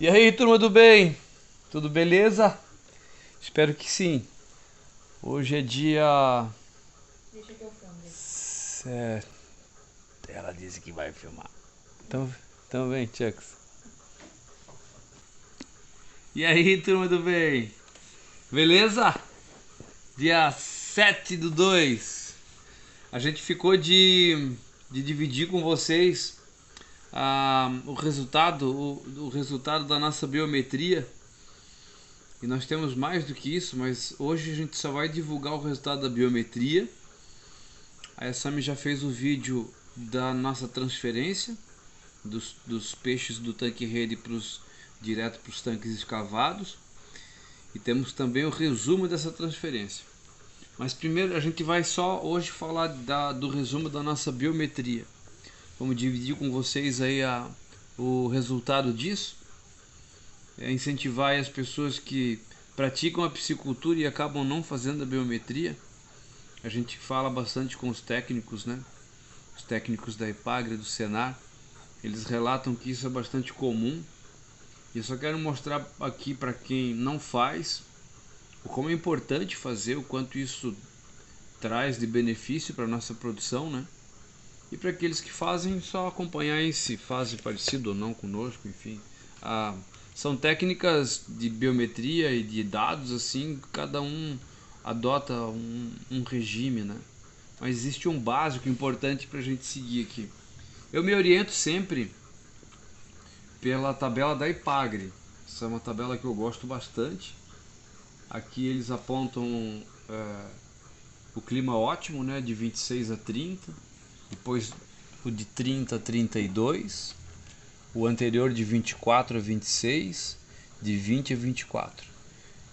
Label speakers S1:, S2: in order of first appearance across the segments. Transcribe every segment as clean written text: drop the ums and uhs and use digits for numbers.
S1: E aí, turma do bem? Tudo beleza? Espero que sim. Hoje é dia...
S2: Deixa que eu filme.
S1: Certo. Ela disse que vai filmar. Então vem, Chucks. E aí, turma do bem? Beleza? Dia 7/2. A gente ficou de dividir com vocês o resultado da nossa biometria. E nós temos mais do que isso, mas hoje a gente só vai divulgar o resultado da biometria. A Sami já fez o vídeo da nossa transferência dos peixes do tanque rede direto para os tanques escavados. E temos também o resumo dessa transferência. Mas primeiro a gente vai só hoje falar do resumo da nossa biometria. Vamos dividir com vocês aí o resultado disso. Incentivar as pessoas que praticam a piscicultura e acabam não fazendo a biometria. A gente fala bastante com os técnicos, né? Os técnicos da Epagre, do Senar. Eles relatam que isso é bastante comum. E eu só quero mostrar aqui para quem não faz o como é importante fazer, o quanto isso traz de benefício para a nossa produção, né? E para aqueles que fazem, só acompanhar se fazem parecido ou não conosco, enfim. São técnicas de biometria e de dados, assim, cada um adota um regime, né? Mas existe um básico importante para a gente seguir aqui. Eu me oriento sempre pela tabela da Epagre. Essa é uma tabela que eu gosto bastante. Aqui eles apontam o clima ótimo, né, de 26 a 30, depois o de 30 a 32, o anterior de 24 a 26, de 20 a 24.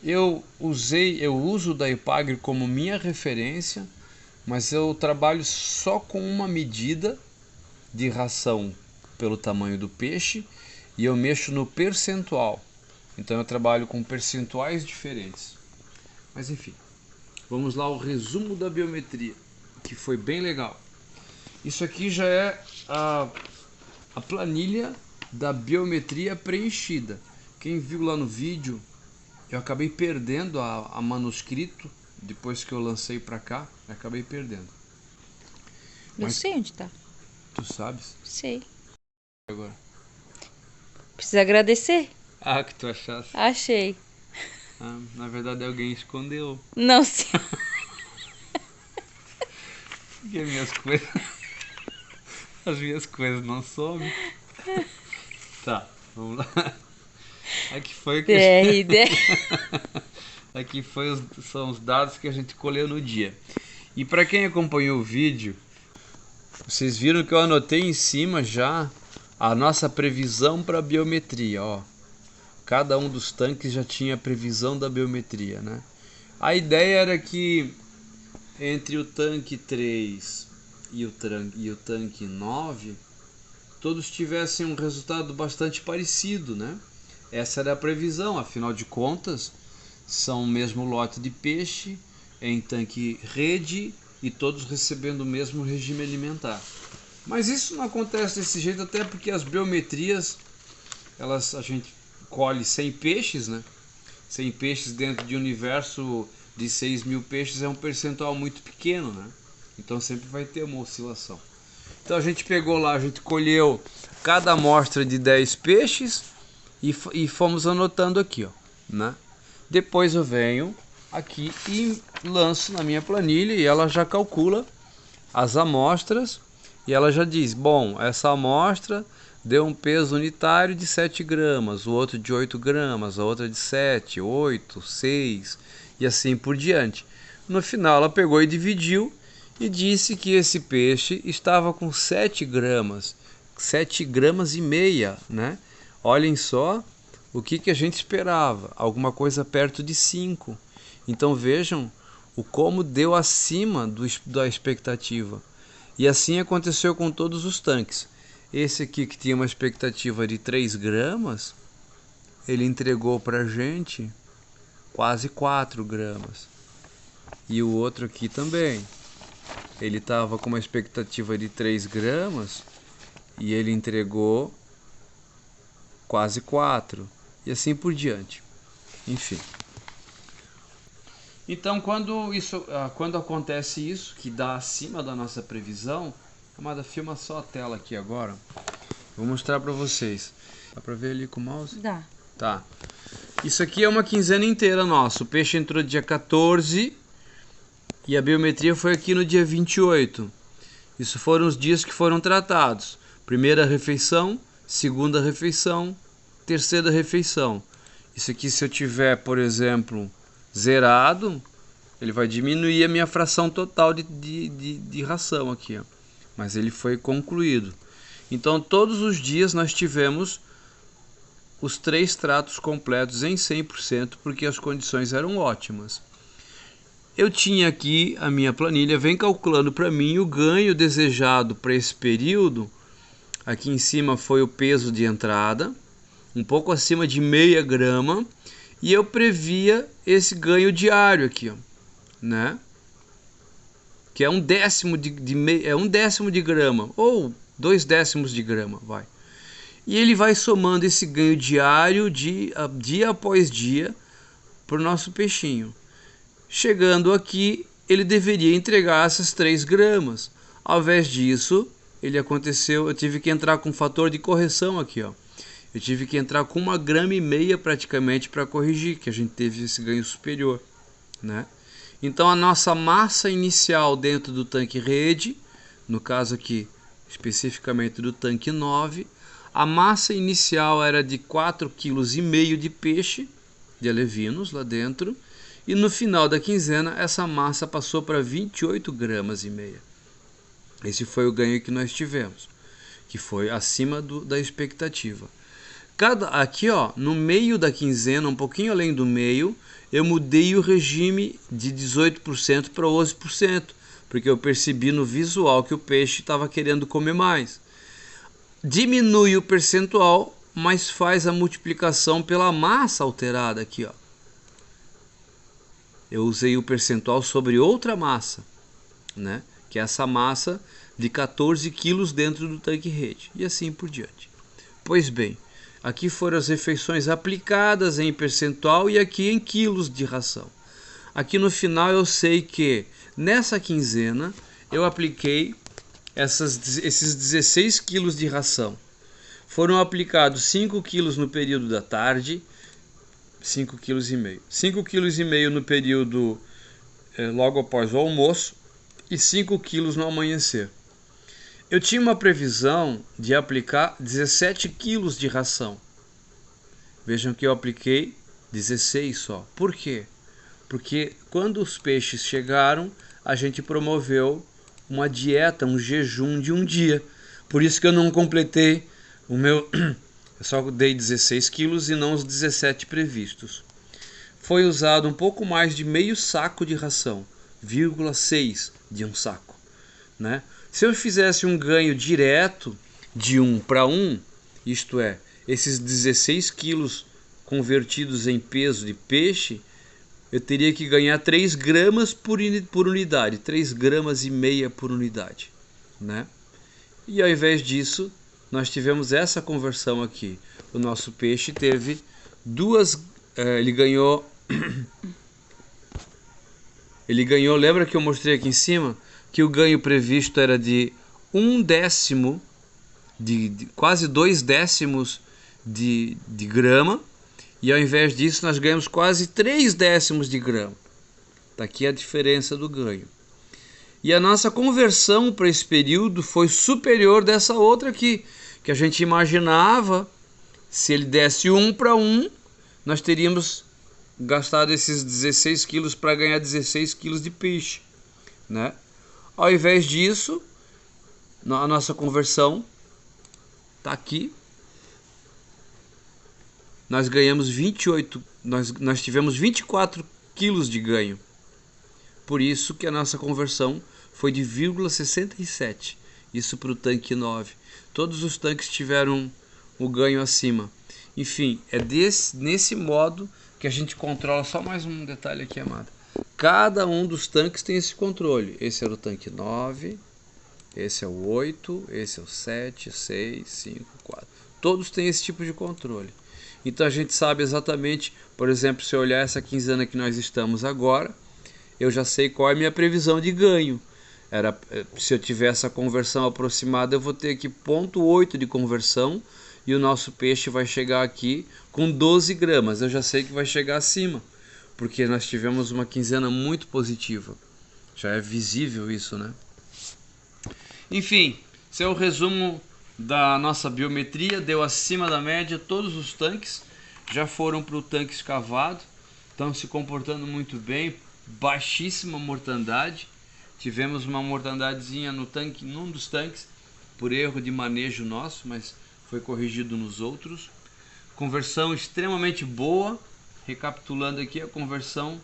S1: Eu uso da Epagre como minha referência, mas eu trabalho só com uma medida de ração pelo tamanho do peixe e eu mexo no percentual. Então eu trabalho com percentuais diferentes. Mas enfim, vamos lá ao resumo da biometria, que foi bem legal. Isso aqui já é a planilha da biometria preenchida. Quem viu lá no vídeo, eu acabei perdendo a manuscrito depois que eu lancei para cá, eu acabei perdendo.
S2: Eu
S1: Mas
S2: sei onde tá.
S1: tu sabes
S2: Sei.
S1: agora.
S2: Precisa agradecer?
S1: Que tu achasse.
S2: Achei.
S1: Na verdade alguém escondeu.
S2: Não sei.
S1: Porque as minhas coisas não somem. Tá, vamos lá. Aqui foi o que
S2: DRD.
S1: aqui são os dados que a gente colheu no dia. E para quem acompanhou o vídeo, vocês viram que eu anotei em cima já a nossa previsão para a biometria, ó. Cada um dos tanques já tinha a previsão da biometria, né? A ideia era que entre o tanque 3 e o tanque 9, todos tivessem um resultado bastante parecido, né? Essa era a previsão, afinal de contas, são o mesmo lote de peixe em tanque rede e todos recebendo o mesmo regime alimentar. Mas isso não acontece desse jeito, até porque as biometrias, a gente colhe 100 peixes, né? 100 peixes dentro de um universo de 6.000 peixes é um percentual muito pequeno, né? Então sempre vai ter uma oscilação. Então a gente pegou lá, a gente colheu cada amostra de 10 peixes e fomos anotando aqui, ó, né? Depois eu venho aqui e lanço na minha planilha e ela já calcula as amostras e ela já diz, bom, essa amostra deu um peso unitário de 7 gramas, o outro de 8 gramas, a outra de 7, 8, 6 e assim por diante. No final ela pegou e dividiu e disse que esse peixe estava com 7 gramas, 7 gramas e meia, né? Olhem só o que a gente esperava, alguma coisa perto de 5. Então vejam o como deu acima da expectativa. E assim aconteceu com todos os tanques. Esse aqui que tinha uma expectativa de 3 gramas, ele entregou para a gente quase 4 gramas. E o outro aqui também. Ele estava com uma expectativa de 3 gramas e ele entregou quase 4. e assim por diante. Enfim. Então, quando acontece isso, que dá acima da nossa previsão, amada, filma só a tela aqui agora. Vou mostrar para vocês. Dá para ver ali com o mouse?
S2: Dá.
S1: Tá. Isso aqui é uma quinzena inteira nossa. O peixe entrou dia 14 e a biometria foi aqui no dia 28. Isso foram os dias que foram tratados. Primeira refeição, segunda refeição, terceira refeição. Isso aqui, se eu tiver, por exemplo, zerado, ele vai diminuir a minha fração total de ração aqui, ó. Mas ele foi concluído. Então, todos os dias nós tivemos os 3 tratos completos em 100%, porque as condições eram ótimas. Eu tinha aqui a minha planilha, vem calculando para mim o ganho desejado para esse período. Aqui em cima foi o peso de entrada, um pouco acima de meia grama, e eu previa esse ganho diário aqui, ó, né? Que é 1/10 de grama, ou 2/10 de grama, vai. E ele vai somando esse ganho diário, dia após dia, para o nosso peixinho. Chegando aqui, ele deveria entregar essas 3 gramas. Ao invés disso, eu tive que entrar com um fator de correção aqui, ó. Eu tive que entrar com 1,5 gramas praticamente para corrigir, que a gente teve esse ganho superior, né? Então a nossa massa inicial dentro do tanque rede, no caso aqui especificamente do tanque 9, a massa inicial era de 4,5 kg de peixe, de alevinos lá dentro, e no final da quinzena essa massa passou para 28,5 gramas. Esse foi o ganho que nós tivemos, que foi acima da expectativa. Aqui, ó, no meio da quinzena, um pouquinho além do meio, eu mudei o regime de 18% para 11%, porque eu percebi no visual que o peixe estava querendo comer mais. Diminui o percentual, mas faz a multiplicação pela massa alterada aqui, ó. Eu usei o percentual sobre outra massa, né? Que é essa massa de 14 quilos dentro do tanque rede, e assim por diante. Pois bem, aqui foram as refeições aplicadas em percentual e aqui em quilos de ração. Aqui no final eu sei que nessa quinzena eu apliquei esses 16 quilos de ração. Foram aplicados 5 quilos no período da tarde, 5,5 kg. 5,5 kg no período logo após o almoço e 5 quilos no amanhecer. Eu tinha uma previsão de aplicar 17 quilos de ração. Vejam que eu apliquei 16 só. Por quê? Porque quando os peixes chegaram, a gente promoveu uma dieta, um jejum de um dia. Por isso que eu não completei o meu... Eu só dei 16 quilos e não os 17 previstos. Foi usado um pouco mais de meio saco de ração, 0,6 de um saco, né? Se eu fizesse um ganho direto de 1 para 1, isto é, esses 16 quilos convertidos em peso de peixe, eu teria que ganhar 3 gramas por unidade, 3,5 gramas por unidade, né? E ao invés disso, nós tivemos essa conversão aqui. O nosso peixe teve ele ganhou, lembra que eu mostrei aqui em cima? Que o ganho previsto era de 1/10, quase 2/10 de grama, e ao invés disso nós ganhamos quase 3/10 de grama. Está aqui a diferença do ganho. E a nossa conversão para esse período foi superior dessa outra aqui, que a gente imaginava, se ele desse 1 para 1, nós teríamos gastado esses 16 quilos para ganhar 16 quilos de peixe, né? Ao invés disso, a nossa conversão está aqui. Nós ganhamos 28, nós tivemos 24 quilos de ganho. Por isso que a nossa conversão foi de 0,67. Isso para o tanque 9. Todos os tanques tiveram o ganho acima. Enfim, é nesse modo que a gente controla. Só mais um detalhe aqui, amada. Cada um dos tanques tem esse controle. Esse era o tanque 9, esse é o 8, esse é o 7, 6, 5, 4. Todos têm esse tipo de controle. Então a gente sabe exatamente, por exemplo, se eu olhar essa quinzena que nós estamos agora, eu já sei qual é a minha previsão de ganho. Se eu tiver essa conversão aproximada, eu vou ter aqui 0,8 de conversão e o nosso peixe vai chegar aqui com 12 gramas. Eu já sei que vai chegar acima, porque nós tivemos uma quinzena muito positiva. Já é visível isso, né? Enfim, esse é o resumo da nossa biometria. Deu acima da média, todos os tanques já foram para o tanque escavado, estão se comportando muito bem, baixíssima mortandade. Tivemos uma mortandadezinha no tanque, num dos tanques, por erro de manejo nosso, mas foi corrigido nos outros. Conversão extremamente boa. Recapitulando aqui, a conversão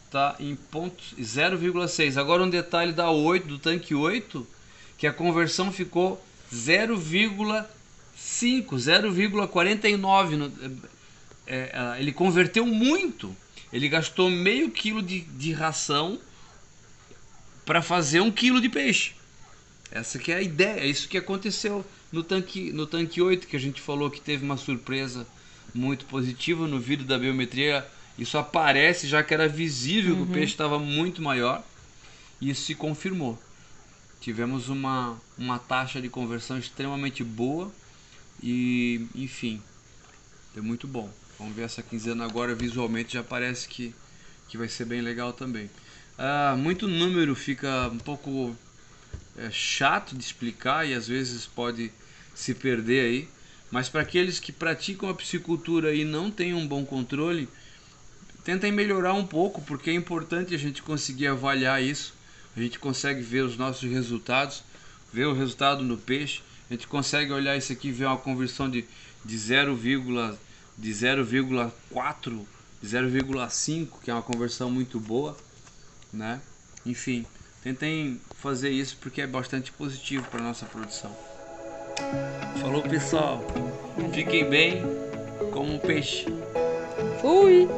S1: está em 0,6. Agora um detalhe da 8, do tanque 8, que a conversão ficou 0,5, 0,49. Ele converteu muito. Ele gastou meio quilo de ração para fazer 1 quilo de peixe. Essa que é a ideia, é isso que aconteceu no tanque 8, que a gente falou que teve uma surpresa muito positiva no vídeo da biometria. Isso aparece, já que era visível que o peixe estava muito maior, e isso se confirmou. Tivemos uma taxa de conversão extremamente boa e, enfim, é muito bom. Vamos ver essa quinzena agora, visualmente já parece que vai ser bem legal também. Muito número fica um pouco chato de explicar e às vezes pode se perder aí, mas para aqueles que praticam a piscicultura e não têm um bom controle, tentem melhorar um pouco, porque é importante a gente conseguir avaliar isso. A gente consegue ver os nossos resultados, ver o resultado no peixe, a gente consegue olhar isso aqui e ver uma conversão de 0,4, de 0,5, que é uma conversão muito boa, né? Enfim, tentem fazer isso porque é bastante positivo para a nossa produção. Falou, pessoal, fiquem bem como um peixe.
S2: Fui!